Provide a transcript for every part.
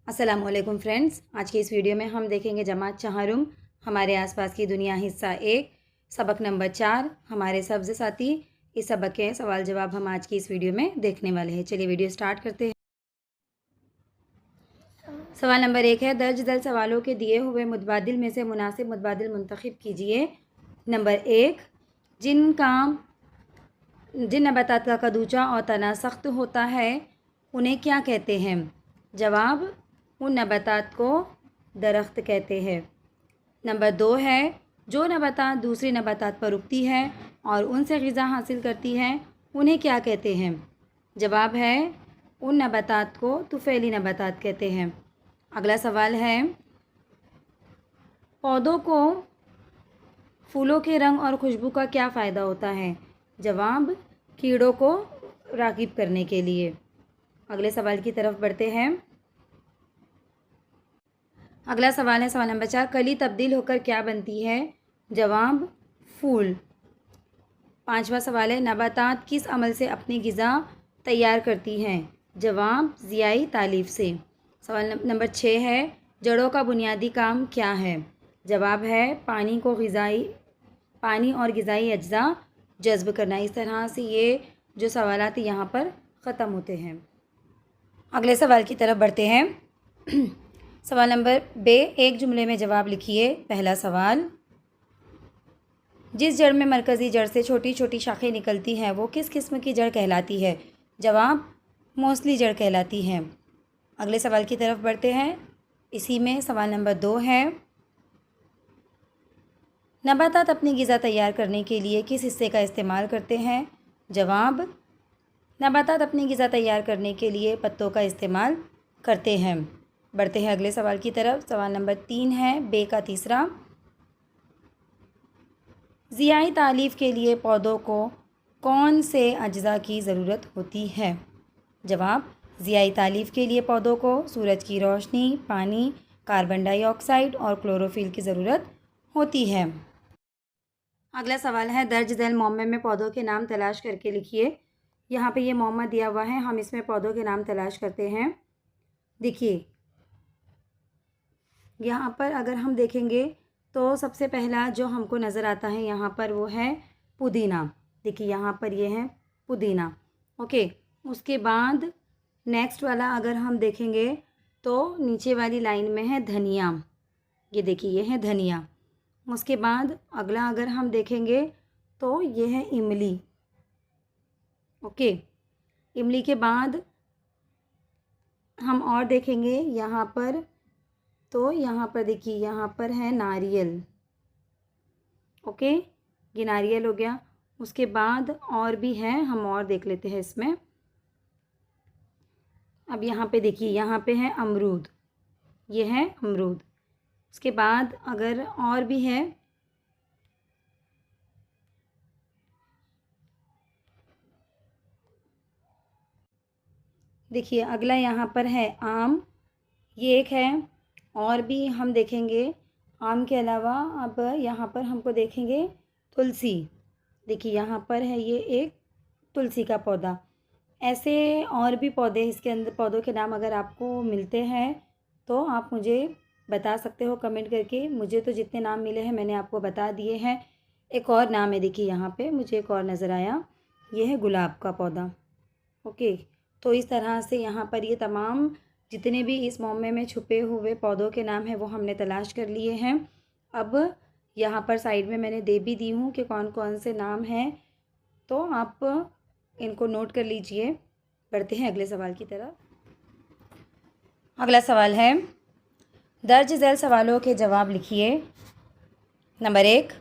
अस्सलामुअलैकुम फ्रेंड्स, आज की इस वीडियो में हम देखेंगे जमात चहारुम हमारे आसपास की दुनिया हिस्सा 1 सबक नंबर 4 हमारे सब्ज़ साथी। इस सबक के सवाल जवाब हम आज की इस वीडियो में देखने वाले हैं। चलिए वीडियो स्टार्ट करते हैं। सवाल नंबर 1 है, दर्ज दल सवालों के दिए हुए मुतबादिल में से मुनासिब मुतबादिल मुंतखब कीजिए। नंबर 1, जिन काम जिन नबातात का कदूचा और तना सख्त होता है उन्हें क्या कहते हैं? जवाब, उन नबातात को दरख्त कहते हैं। नंबर 2 है, जो नबातात दूसरी नबातात पर उगती है और उनसे ग़िज़ा हासिल करती है उन्हें क्या कहते हैं? जवाब है, उन नबातात को तुफ़ैली नबातात कहते हैं। अगला सवाल है, पौधों को फूलों के रंग और खुशबू का क्या फ़ायदा होता है? जवाब, कीड़ों को राग़िब करने के लिए। अगले सवाल की तरफ बढ़ते हैं। अगला सवाल है सवाल नंबर 4, कली तब्दील होकर क्या बनती है? जवाब, फूल। 5वां सवाल है, नबातात किस अमल से अपनी ग़िज़ा तैयार करती हैं? जवाब, ज़ियाई तालीफ़ से। सवाल नंबर 6 है, जड़ों का बुनियादी काम क्या है? जवाब है, पानी और ग़िज़ाई अज्जा जज़्ब करना। इस तरह से ये जो सवालात यहाँ पर ख़त्म होते हैं। अगले सवाल की तरफ बढ़ते हैं। सवाल नंबर बे, एक जुमले में जवाब लिखिए। पहला सवाल, जिस जड़ में मरकज़ी जड़ से छोटी छोटी शाखें निकलती हैं वो किस किस्म की जड़ कहलाती है? जवाब, मौसली जड़ कहलाती हैं। अगले सवाल की तरफ बढ़ते हैं। इसी में सवाल नंबर 2 है, नबातात अपनी ग़िज़ा तैयार करने के लिए किस हिस्से का इस्तेमाल करते हैं? जवाब, नबातात अपनी ग़िज़ा तैयार करने के लिए पत्तों का इस्तेमाल करते हैं। बढ़ते हैं अगले सवाल की तरफ। सवाल नंबर 3 है, बे का तीसरा, ज़ियाई तालीफ़ के लिए पौधों को कौन से अज्जा की ज़रूरत होती है? जवाब, ज़ियाई तालीफ़ के लिए पौधों को सूरज की रोशनी, पानी, कार्बन डाइऑक्साइड और क्लोरोफिल की ज़रूरत होती है। अगला सवाल है, दर्ज ज़ैल मोमम में पौधों के नाम तलाश करके लिखिए। यहाँ पे ये मोमम दिया हुआ है, हम इसमें पौधों के नाम तलाश करते हैं। देखिए, यहाँ पर अगर हम देखेंगे तो सबसे पहला जो हमको नज़र आता है यहाँ पर वो है पुदीना। देखिए यहाँ पर ये है पुदीना। ओके, उसके बाद नेक्स्ट वाला अगर हम देखेंगे तो नीचे वाली लाइन में है धनिया। ये देखिए ये है धनिया। उसके बाद अगला अगर हम देखेंगे तो ये है इमली। ओके, इमली के बाद हम और देखेंगे यहाँ पर, तो यहाँ पर देखिए यहाँ पर है नारियल। ओके, ये नारियल हो गया। उसके बाद और भी है, हम और देख लेते हैं इसमें। अब यहाँ पे देखिए यहाँ पे है अमरूद, ये है अमरूद। उसके बाद अगर और भी है, देखिए अगला यहाँ पर है आम, ये एक है। और भी हम देखेंगे आम के अलावा अब यहाँ पर हमको देखेंगे तुलसी। देखिए यहाँ पर है ये एक तुलसी का पौधा। ऐसे और भी पौधे, इसके अंदर पौधों के नाम अगर आपको मिलते हैं तो आप मुझे बता सकते हो कमेंट करके। मुझे तो जितने नाम मिले हैं मैंने आपको बता दिए हैं। एक और नाम है, देखिए यहाँ पे मुझे एक और नज़र आया, ये है गुलाब का पौधा। ओके, तो इस तरह से यहाँ पर ये तमाम जितने भी इस मोमे में छुपे हुए पौधों के नाम हैं वो हमने तलाश कर लिए हैं। अब यहाँ पर साइड में मैंने दे भी दी हूँ कि कौन कौन से नाम हैं, तो आप इनको नोट कर लीजिए। बढ़ते हैं अगले सवाल की तरफ। अगला सवाल है, दर्ज झैल सवालों के जवाब लिखिए। नंबर 1,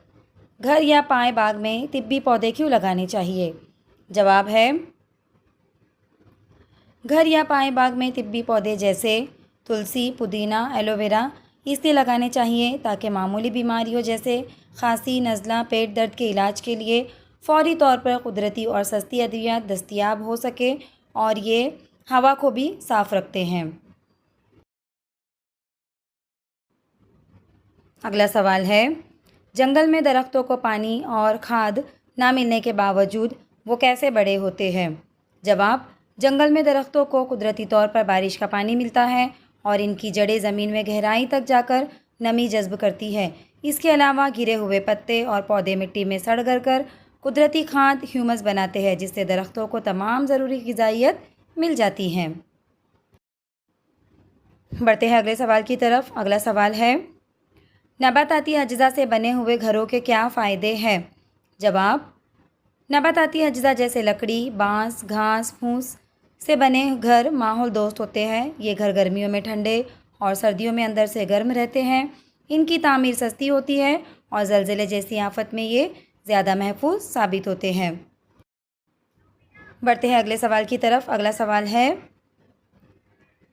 घर या पाए बाग में तिब्बी पौधे क्यों लगाने चाहिए? जवाब है, घर या पाए बाग में तिब्बी पौधे जैसे तुलसी, पुदीना, एलोवेरा इसलिए लगाने चाहिए ताकि मामूली बीमारियों जैसे खांसी, नज़ला, पेट दर्द के इलाज के लिए फ़ौरी तौर पर कुदरती और सस्ती अद्वियात दस्तयाब हो सके, और ये हवा को भी साफ़ रखते हैं। अगला सवाल है, जंगल में दरख्तों को पानी और खाद ना मिलने के बावजूद वो कैसे बड़े होते हैं? जवाब, जंगल में दरख्तों को कुदरती तौर पर बारिश का पानी मिलता है और इनकी जड़ें ज़मीन में गहराई तक जाकर नमी जज़्ब करती है। इसके अलावा गिरे हुए पत्ते और पौधे मिट्टी में सड़ गल कर कुदरती खाद ह्यूमस बनाते हैं, जिससे दरख्तों को तमाम ज़रूरी ग़िज़ाइयत मिल जाती हैं। बढ़ते हैं अगले सवाल की तरफ। अगला सवाल है, नबाताती अज्जा से बने हुए घरों के क्या फ़ायदे हैं? जवाब, नबाताती अज्जा जैसे लकड़ी, बाँस, घास, फूस से बने घर माहौल दोस्त होते हैं। ये घर गर्मियों में ठंडे और सर्दियों में अंदर से गर्म रहते हैं। इनकी तामीर सस्ती होती है और ज़लज़ले जैसी आफत में ये ज़्यादा महफूज साबित होते हैं। बढ़ते हैं अगले सवाल की तरफ। अगला सवाल है,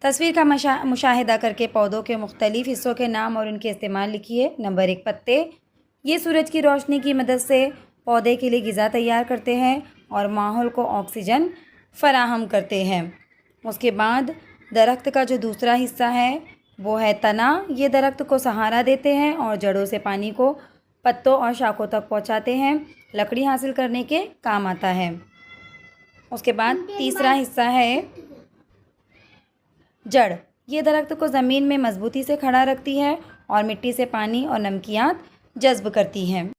तस्वीर का मुशाहिदा करके पौधों के मुख्तलिफ हिस्सों के नाम और उनके इस्तेमाल लिखिए। नंबर 1, पत्ते। ये सूरज की रोशनी की मदद से पौधे के लिए ग़िज़ा तैयार करते हैं और माहौल को ऑक्सीजन फ़राहम करते हैं। उसके बाद दरख्त का जो दूसरा हिस्सा है वो है तना। ये दरख्त को सहारा देते हैं और जड़ों से पानी को पत्तों और शाखों तक पहुंचाते हैं। लकड़ी हासिल करने के काम आता है। उसके बाद तीसरा हिस्सा है जड़। ये दरख्त को ज़मीन में मजबूती से खड़ा रखती है और मिट्टी से पानी और नमकियात जज़्ब करती हैं।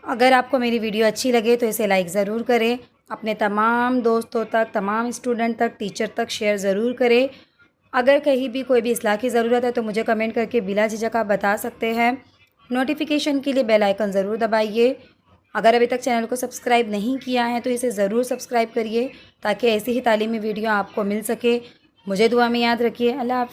अगर आपको मेरी वीडियो अच्छी लगे तो इसे लाइक ज़रूर करें। अपने तमाम दोस्तों तक, तमाम स्टूडेंट तक, टीचर तक शेयर ज़रूर करें। अगर कहीं भी कोई भी इस्लाह की ज़रूरत है तो मुझे कमेंट करके बिला झिझक आप बता सकते हैं। नोटिफिकेशन के लिए बेल आइकन ज़रूर दबाइए। अगर अभी तक चैनल को सब्सक्राइब नहीं किया है तो इसे ज़रूर सब्सक्राइब करिए ताकि ऐसी ही तालीमी वीडियो आपको मिल सके। मुझे दुआ में याद रखिए। अल्लाह हाफ़िज़।